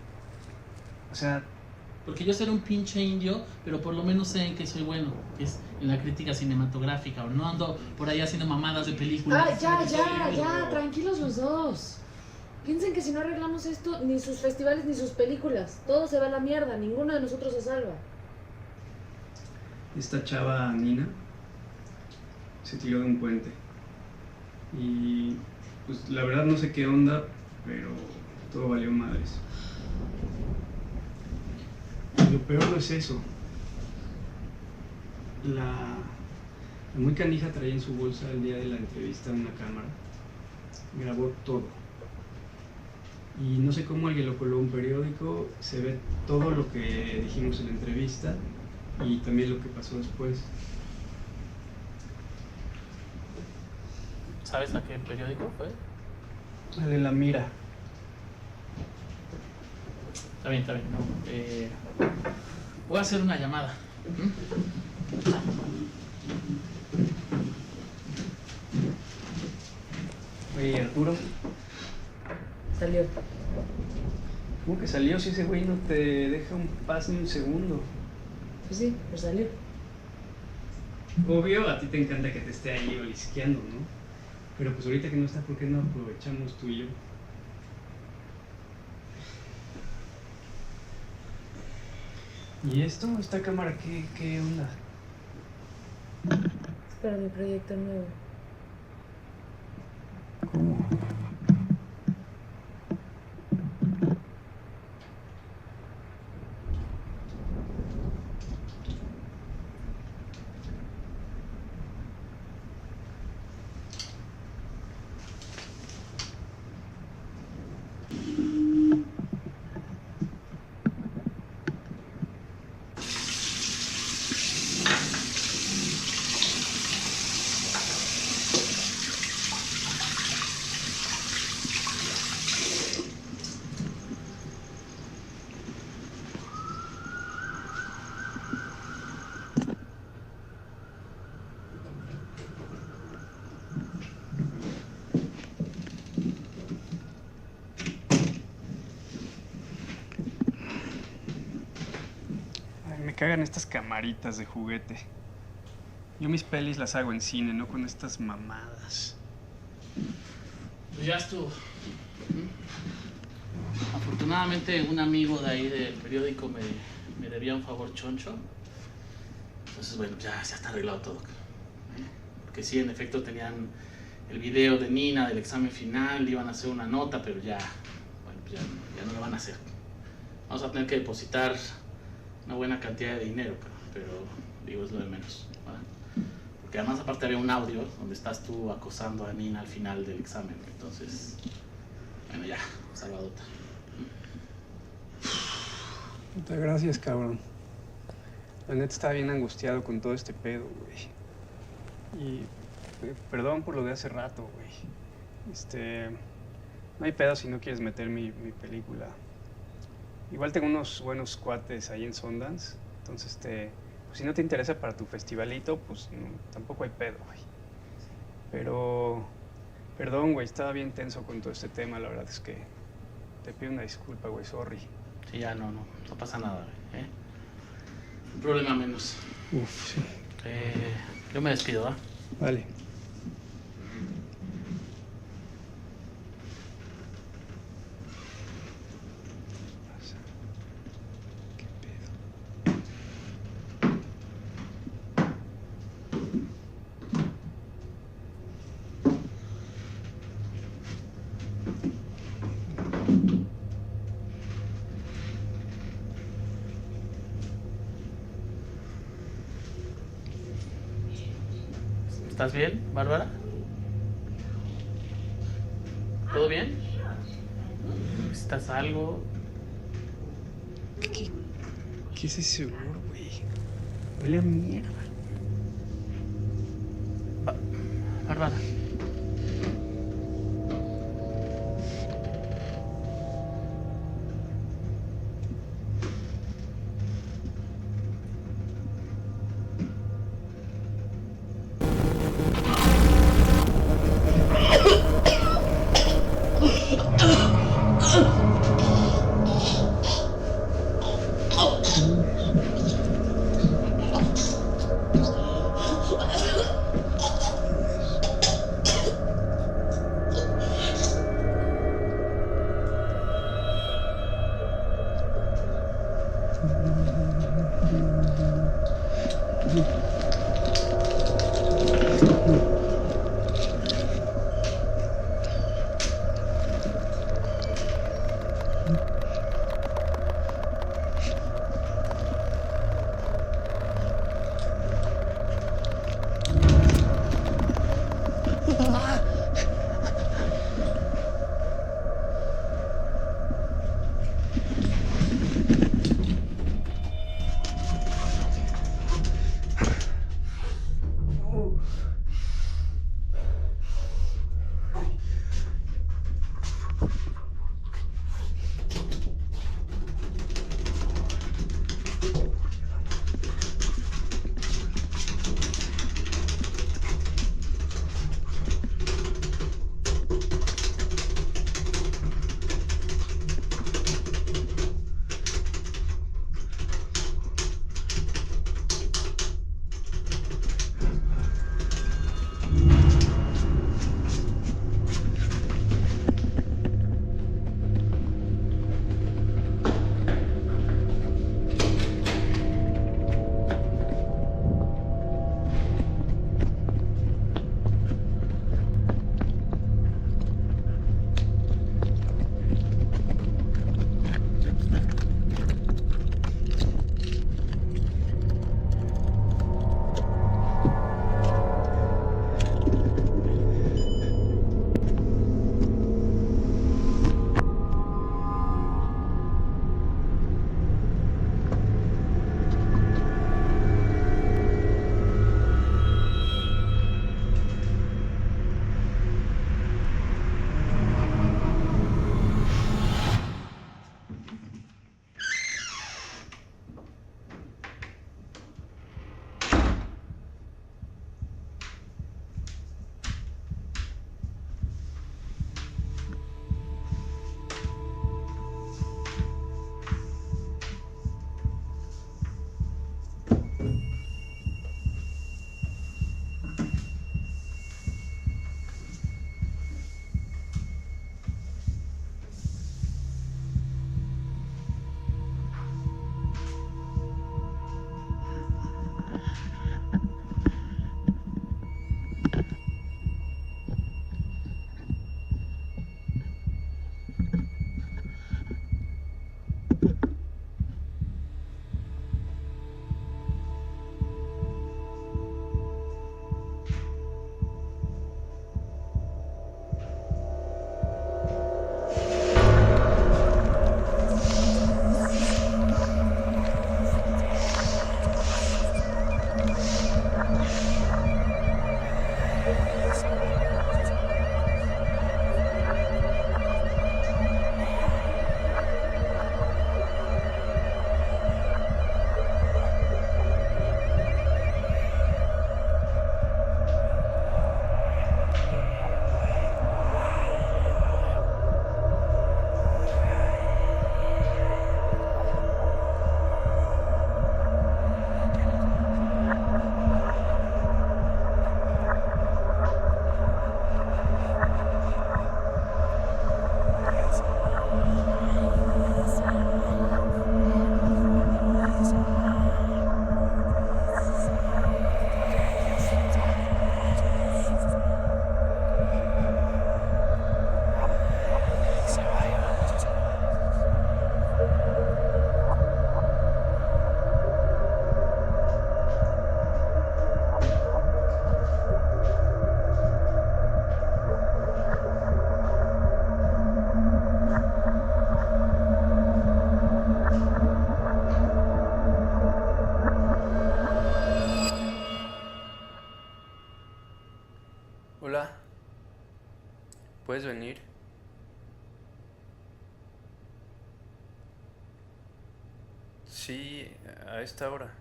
O sea... Porque yo seré un pinche indio, pero por lo menos sé en qué soy bueno, que es en la crítica cinematográfica. O no ando por ahí haciendo mamadas de películas. Ya, tranquilos los dos. Piensen que si no arreglamos esto, ni sus festivales ni sus películas, todo se va a la mierda, ninguno de nosotros se salva. Esta chava, Nina, se tiró de un puente. Y pues la verdad no sé qué onda, pero todo valió madres. Y lo peor no es eso. La muy canija traía en su bolsa el día de la entrevista una cámara. Grabó todo. Y no sé cómo alguien lo coló a un periódico, se ve todo lo que dijimos en la entrevista y también lo que pasó después. ¿Sabes a qué periódico fue? El de La Mira. Está bien, está bien. Voy a hacer una llamada. Oye, Arturo. Salió. ¿Cómo que salió si ese güey no te deja un paz ni un segundo? Pues sí, pues salió. Obvio, a ti te encanta que te esté ahí olisqueando, ¿no? Pero pues ahorita que no está, ¿por qué no aprovechamos tú y yo? ¿Y esto? ¿Esta cámara qué onda? Es para mi proyecto nuevo. ¿Cómo? Me cagan estas camaritas de juguete. Yo mis pelis las hago en cine, no con estas mamadas. Pues ya estuvo. Afortunadamente un amigo de ahí del periódico me debía un favor choncho. Entonces bueno, ya está arreglado todo. Porque sí, en efecto tenían el video de Nina del examen final, iban a hacer una nota, pero ya, bueno, ya no lo van a hacer. Vamos a tener que depositar una buena cantidad de dinero, pero digo, es lo de menos, ¿verdad? Porque además aparte había un audio donde estás tú acosando a Nina al final del examen, entonces, bueno, ya, salvadota. Muchas gracias, cabrón. La neta estaba bien angustiado con todo este pedo, güey. Y perdón por lo de hace rato, güey. No hay pedo si no quieres meter mi película. Igual tengo unos buenos cuates ahí en Sundance, entonces pues, si no te interesa para tu festivalito, pues tampoco hay pedo, güey. Pero, perdón, güey, estaba bien tenso con todo este tema, la verdad es que te pido una disculpa, güey, sorry. Sí, ya no pasa nada, güey, Un problema menos. Uf, sí. Yo me despido, ¿va? Vale. ¿Estás bien, Bárbara? ¿Todo bien? ¿Necesitas algo? ¿Qué es ese olor, güey? Huele a mierda. Bárbara. ¿Puedes venir? Sí, a esta hora.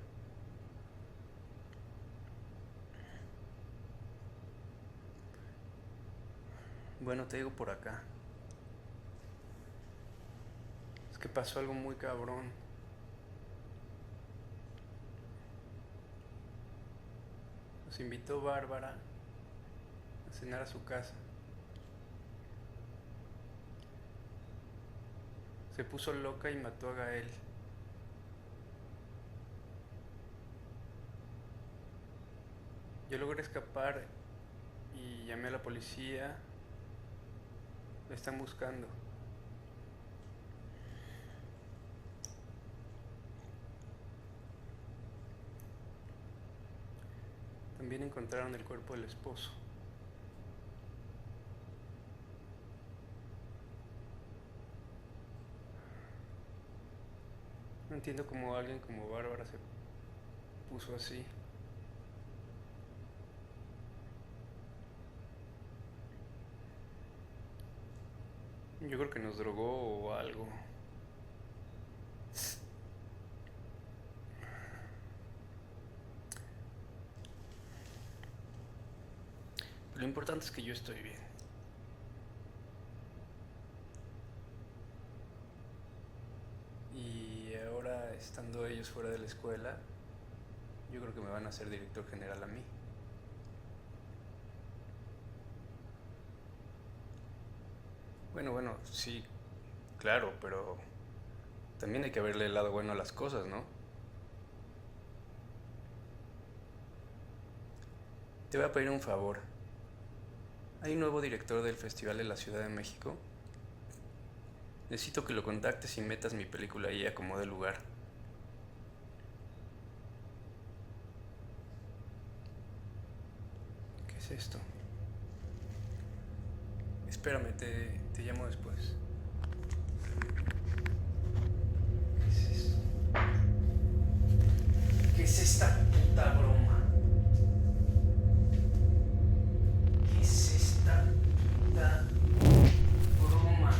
Bueno, te digo por acá. Es que pasó algo muy cabrón. Nos invitó Bárbara a cenar a su casa. Se puso loca y mató a Gael. Yo logré escapar y llamé a la policía. La están buscando. También encontraron el cuerpo del esposo. No entiendo cómo alguien como Bárbara se puso así. Yo creo que nos drogó o algo. Lo importante es que yo estoy bien. Y ahora, estando ellos fuera de la escuela, yo creo que me van a hacer director general a mí. Bueno, sí, claro, pero también hay que verle el lado bueno a las cosas, ¿no? Te voy a pedir un favor. Hay un nuevo director del Festival de la Ciudad de México. Necesito que lo contactes y metas mi película ahí a como de lugar. ¿Qué es esto? Espérame, te llamo después. ¿Qué es eso? ¿Qué es esta puta broma? ¿Qué es esta puta broma?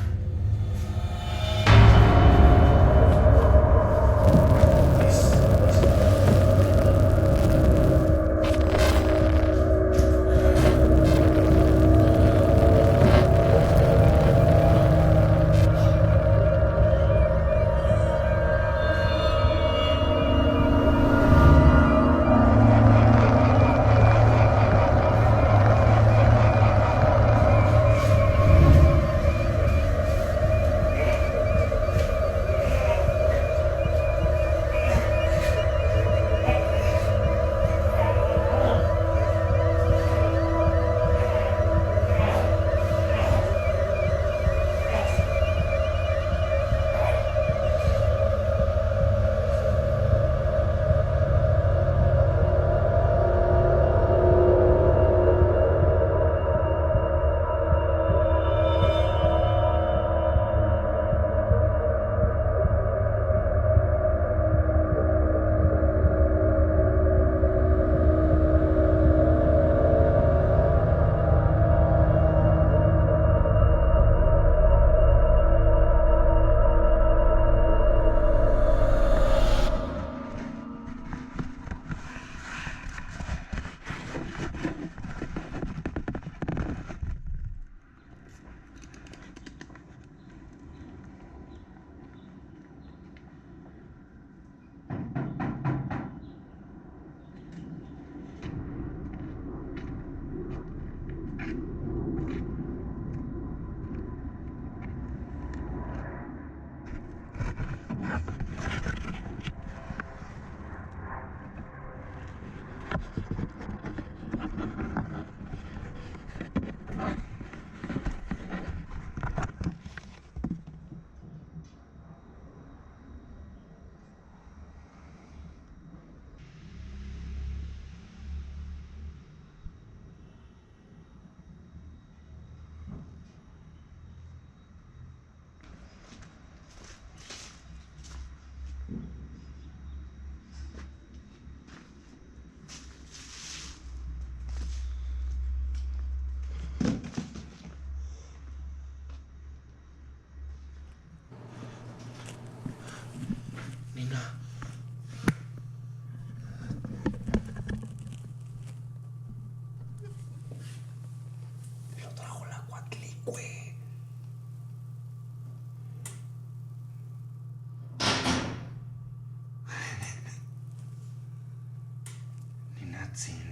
cutscene.